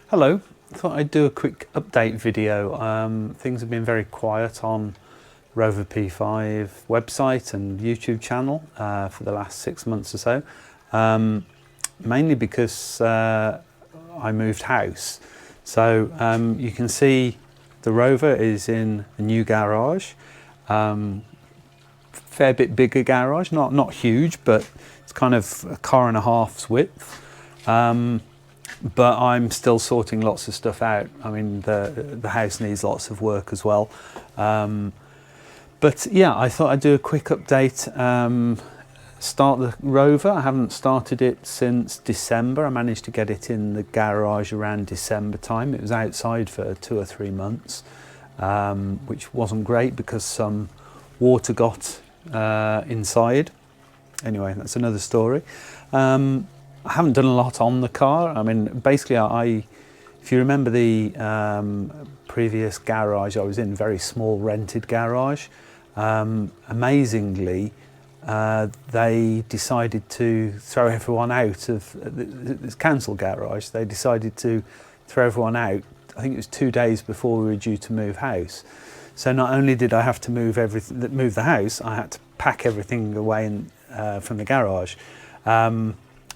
Hello, I thought I'd do a quick update video. Things have been very quiet on Rover P5 website and YouTube channel for the last 6 months or so, mainly because I moved house. So you can see the Rover is in a new garage, fair bit bigger garage, not huge, but it's kind of a car and a half's width. But I'm still sorting lots of stuff out. I mean, the house needs lots of work as well. But yeah, I thought I'd do a quick update. Start the Rover. I haven't started it since December. I managed to get it in the garage around December time. It was outside for 2 or 3 months, which wasn't great because some water got inside. Anyway, that's another story. I haven't done a lot on the car. I mean, basically, if you remember the previous garage I was in, very small rented garage, amazingly, they decided to throw everyone out of this council garage. They decided to throw everyone out. I think it was 2 days before we were due to move house. So not only did I have to move the house, I had to pack everything away from the garage.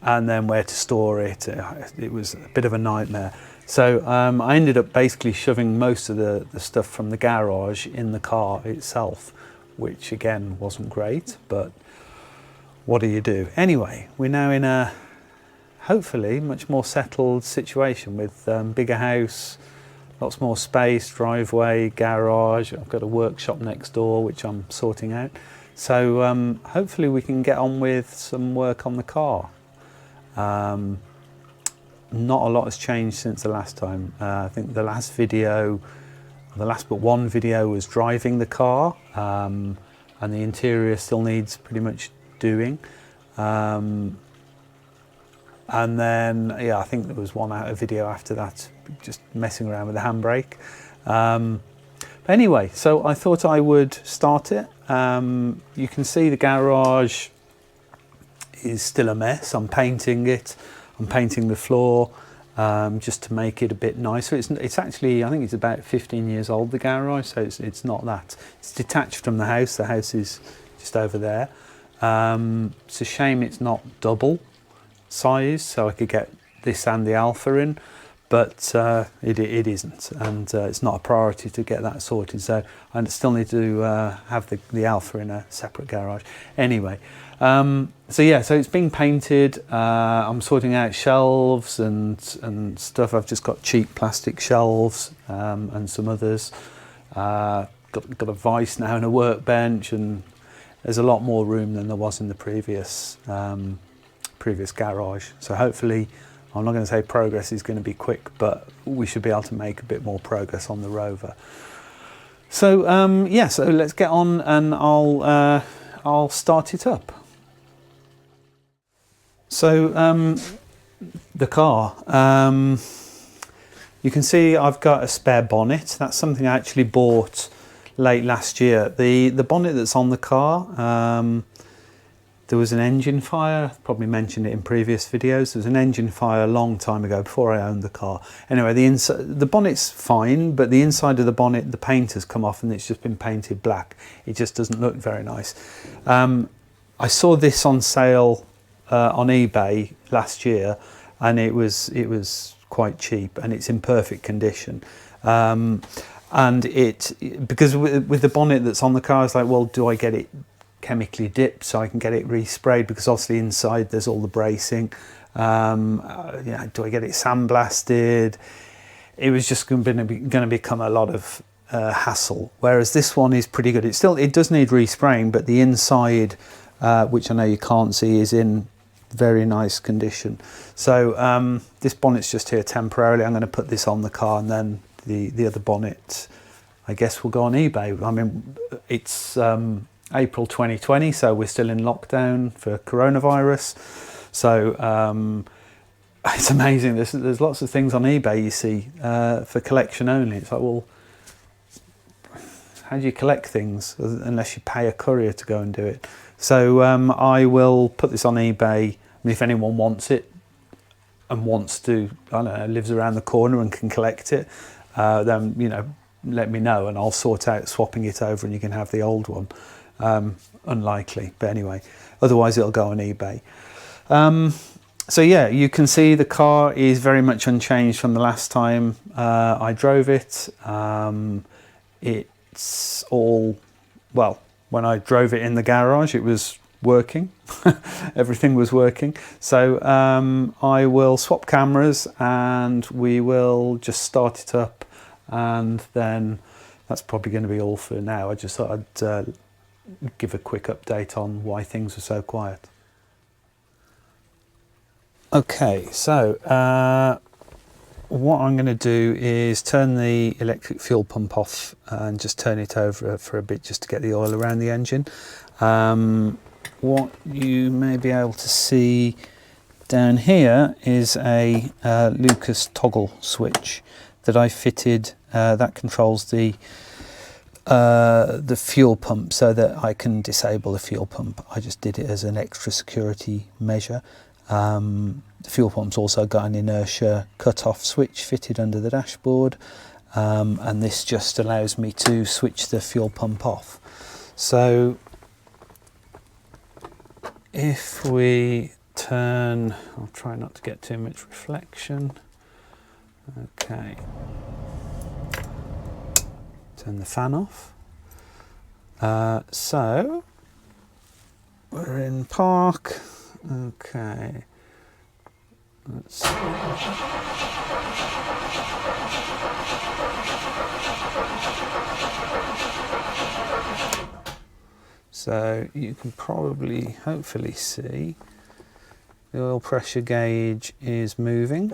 And then where to store it. It was a bit of a nightmare. So I ended up basically shoving most of the stuff from the garage in the car itself, which again wasn't great, but what do you do? Anyway, we're now in a hopefully much more settled situation with bigger house, lots more space, driveway, garage. I've got a workshop next door which I'm sorting out. So hopefully we can get on with some work on the car. Not a lot has changed since the last time. I think the last but one video was driving the car, and the interior still needs pretty much doing. And then, yeah, I think there was a video after that, just messing around with the handbrake. But anyway, so I thought I would start it. You can see the garage is still a mess. I'm painting it. I'm painting the floor just to make it a bit nicer. It's actually, I think it's about 15 years old, the garage, so it's not that. It's detached from the house. The house is just over there. It's a shame it's not double size, so I could get this and the Alpha in, but it isn't, and it's not a priority to get that sorted, so I still need to have the Alpha in a separate garage. Anyway, so yeah, so it's being painted. I'm sorting out shelves and stuff. I've just got cheap plastic shelves and some others. Got a vise now and a workbench, and there's a lot more room than there was in the previous garage. So hopefully, I'm not going to say progress is going to be quick, but we should be able to make a bit more progress on the Rover. So yeah, so let's get on, and I'll start it up. So the car, you can see I've got a spare bonnet. That's something I actually bought late last year. The bonnet that's on the car, there was an engine fire. I've probably mentioned it in previous videos. There was an engine fire a long time ago, before I owned the car. Anyway, the bonnet's fine, but the inside of the bonnet, the paint has come off and it's just been painted black. It just doesn't look very nice. I saw this on sale on eBay last year, and it was quite cheap, and it's in perfect condition. And because with the bonnet that's on the car, it's like, well, do I get it chemically dipped so I can get it resprayed, because obviously inside there's all the bracing. Yeah, do I get it sandblasted? It was just going to become a lot of hassle, whereas this one is pretty good. It does need respraying, but the inside, which I know you can't see, is in very nice condition. So this bonnet's just here temporarily. I'm going to put this on the car, and then the other bonnet, I guess, will go on eBay. I mean, it's April 2020, so we're still in lockdown for coronavirus. So it's amazing. There's lots of things on eBay you see for collection only. It's like, well, how do you collect things unless you pay a courier to go and do it? So I will put this on eBay. I mean, if anyone wants it, and wants to, I don't know, lives around the corner and can collect it, then, you know, let me know and I'll sort out swapping it over and you can have the old one. Unlikely, but anyway, otherwise it'll go on eBay. So yeah, you can see the car is very much unchanged from the last time I drove it. It's all, well, when I drove it in the garage, it was working. Everything was working. So I will swap cameras and we will just start it up, and then that's probably going to be all for now. I just thought I'd give a quick update on why things were so quiet. Okay, so what I'm going to do is turn the electric fuel pump off and just turn it over for a bit just to get the oil around the engine. What you may be able to see down here is a Lucas toggle switch that I fitted that controls the fuel pump so that I can disable the fuel pump. I just did it as an extra security measure. The fuel pump's also got an inertia cut-off switch fitted under the dashboard, and this just allows me to switch the fuel pump off. So if we turn, I'll try not to get too much reflection. Okay, turn the fan off. So we're in park. Okay, let's so you can probably, hopefully see the oil pressure gauge is moving.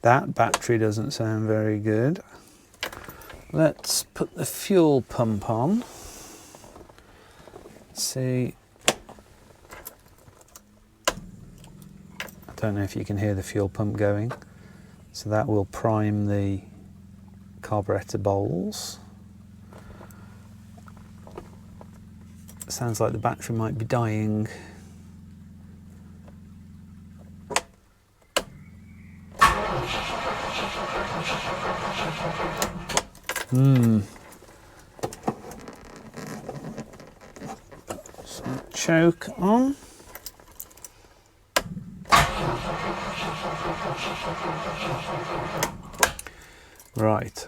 That battery doesn't sound very good. Let's put the fuel pump on. Let's see. I don't know if you can hear the fuel pump going. So that will prime the carburetor bowls. Sounds like the battery might be dying. Some choke on. Right.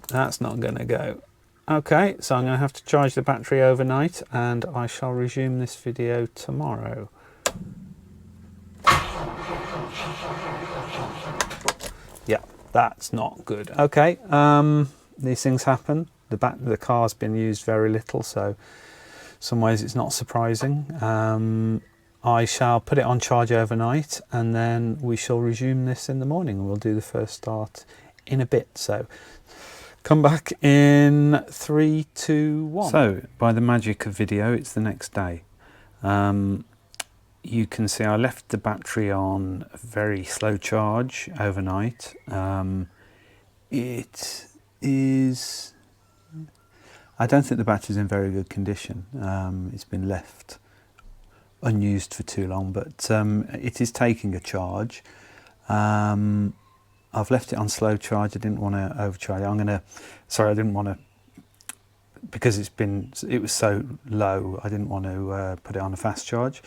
That's not going to go. Okay, so I'm going to have to charge the battery overnight and I shall resume this video tomorrow. Yeah, that's not good. Okay, these things happen. The car's been used very little, so some ways it's not surprising. I shall put it on charge overnight and then we shall resume this in the morning. We'll do the first start in a bit. So come back in 3, 2, 1. So by the magic of video, it's the next day. You can see I left the battery on a very slow charge overnight. It is, I don't think the battery's in very good condition. It's been left unused for too long, but it is taking a charge. I've left it on slow charge. I didn't want to overcharge it. I didn't want to, because it was so low, I didn't want to put it on a fast charge.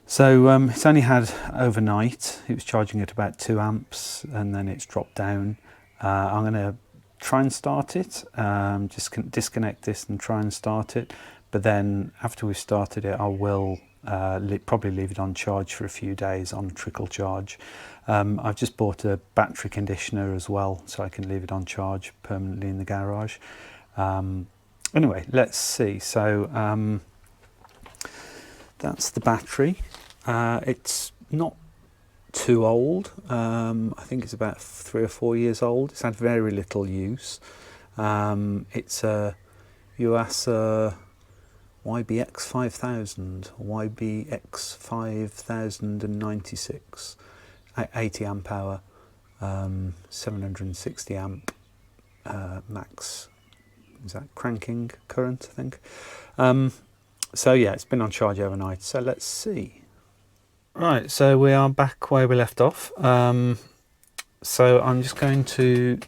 So it's only had overnight. It was charging at about 2 amps and then it's dropped down. I'm going to try and start it, just disconnect this and try and start it. But then after we've started it, I will probably leave it on charge for a few days on trickle charge. I've just bought a battery conditioner as well, so I can leave it on charge permanently in the garage. Anyway, let's see. So that's the battery. It's not too old. I think it's about 3 or 4 years old. It's had very little use. It's a Yuasa YBX 5000, YBX 5096, 80 amp hour, 760 amp max is that cranking current, I think. So yeah, it's been on charge overnight, so let's see. Right, so we are back where we left off. So I'm just going to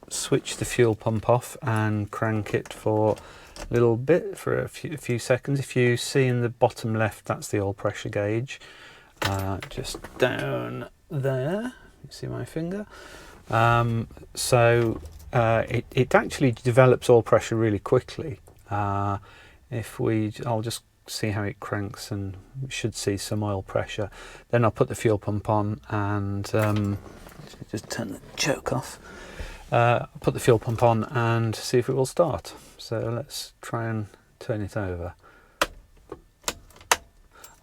switch the fuel pump off and crank it for a little bit, for a few seconds. If you see in the bottom left, that's the oil pressure gauge, just down there. You see my finger? It actually develops oil pressure really quickly. I'll just see how it cranks, and we should see some oil pressure. Then I'll put the fuel pump on and just turn the choke off. Put the fuel pump on and see if it will start. So let's try and turn it over.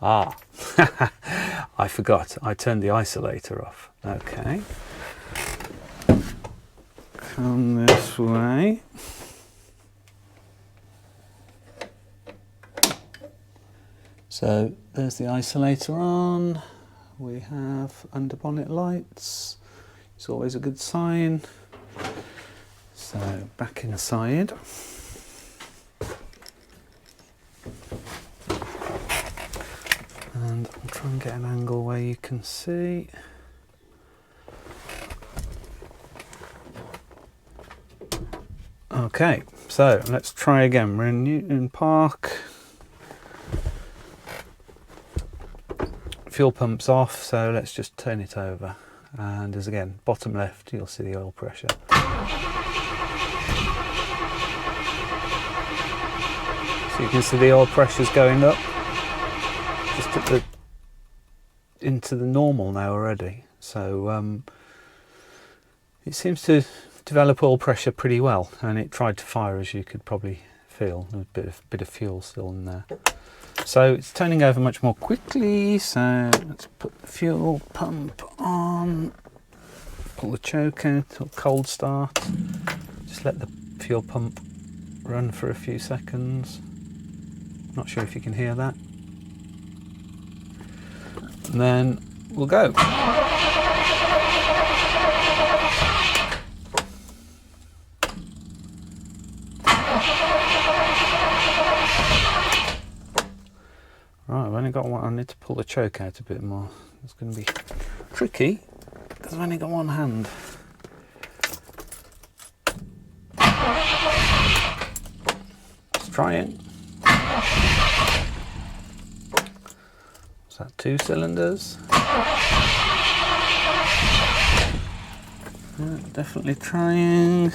Ah, I forgot. I turned the isolator off. Okay. Come this way. So there's the isolator on. We have under bonnet lights. It's always a good sign. So back inside. And I'll try and get an angle where you can see. Okay, so let's try again. We're in Newton Park. Fuel pump's off, so let's just turn it over. And as again, bottom left, you'll see the oil pressure. So you can see the oil pressure's going up. Just into the normal now already. So it seems to develop oil pressure pretty well, and it tried to fire, as you could probably feel. There's a bit of fuel still in there. So it's turning over much more quickly, so let's put the fuel pump on, pull the choke out, or cold start, just let the fuel pump run for a few seconds. Not sure if you can hear that. And then we'll go. Right, I've only got one. I need to pull the choke out a bit more. It's going to be tricky because I've only got one hand. Let's try it. Is that 2 cylinders? Yeah, definitely trying.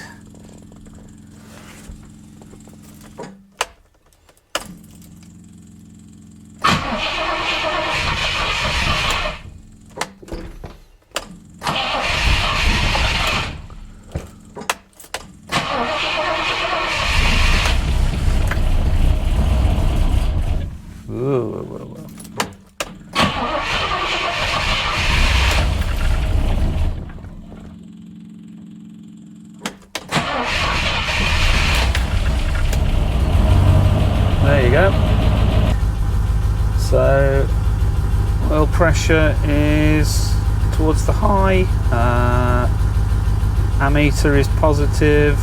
There you go. So oil pressure is towards the high, ammeter is positive,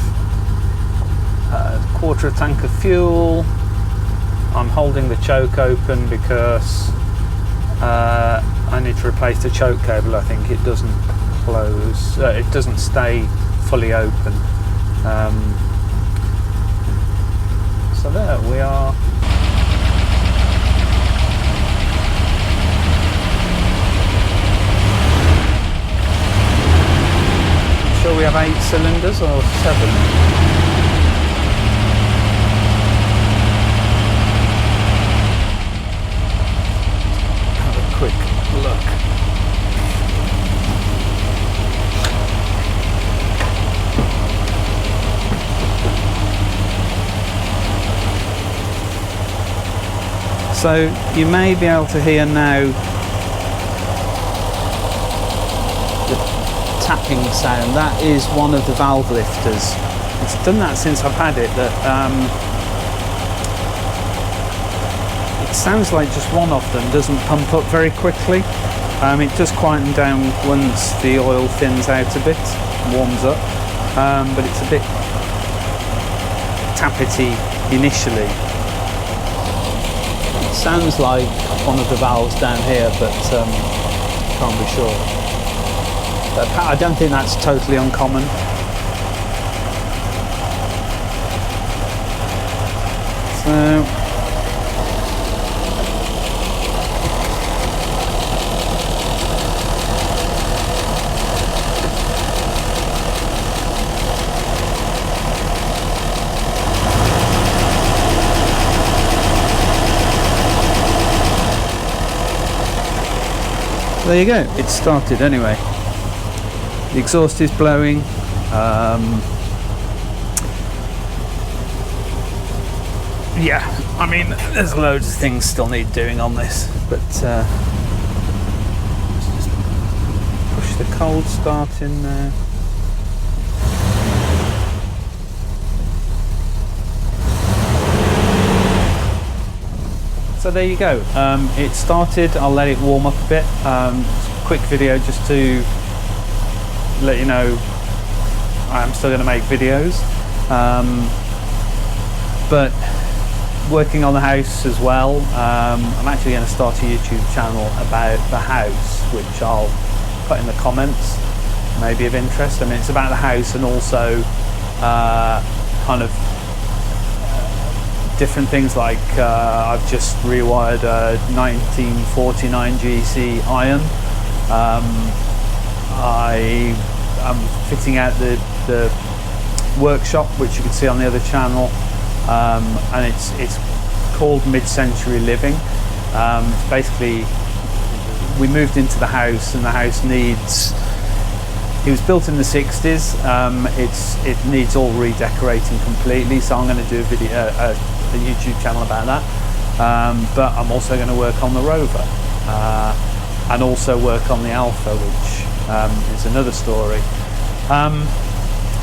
quarter a tank of fuel. I'm holding the choke open because I need to replace the choke cable. I think it doesn't close, it doesn't stay fully open. So there we are. Sure we have 8 cylinders or 7? Have a quick look. So you may be able to hear now the tapping sound. That is one of the valve lifters. It's done that since I've had it. It sounds like just one of them doesn't pump up very quickly. It does quieten down once the oil thins out a bit, warms up, but it's a bit tappety initially. It sounds like one of the valves down here, but can't be sure. But I don't think that's totally uncommon. So there you go, it started anyway. The exhaust is blowing. Yeah, I mean, there's loads of things still need doing on this, but let's just push the cold start in there. So there you go, it started. I'll let it warm up a bit. Quick video just to let you know I'm still going to make videos, but working on the house as well. I'm actually going to start a YouTube channel about the house, which I'll put in the comments, maybe of interest. I mean, it's about the house and also kind of different things like I've just rewired a 1949 GC iron. I am fitting out the workshop, which you can see on the other channel, and it's called Mid-Century Living. It's basically, we moved into the house and the house needs, it was built in the 60s, it needs all redecorating completely, so I'm going to do a video, a YouTube channel about that, but I'm also going to work on the Rover and also work on the Alpha, which is another story.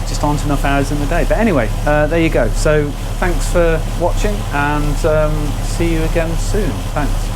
Just aren't enough hours in the day, but anyway, there you go. So thanks for watching, and see you again soon. Thanks.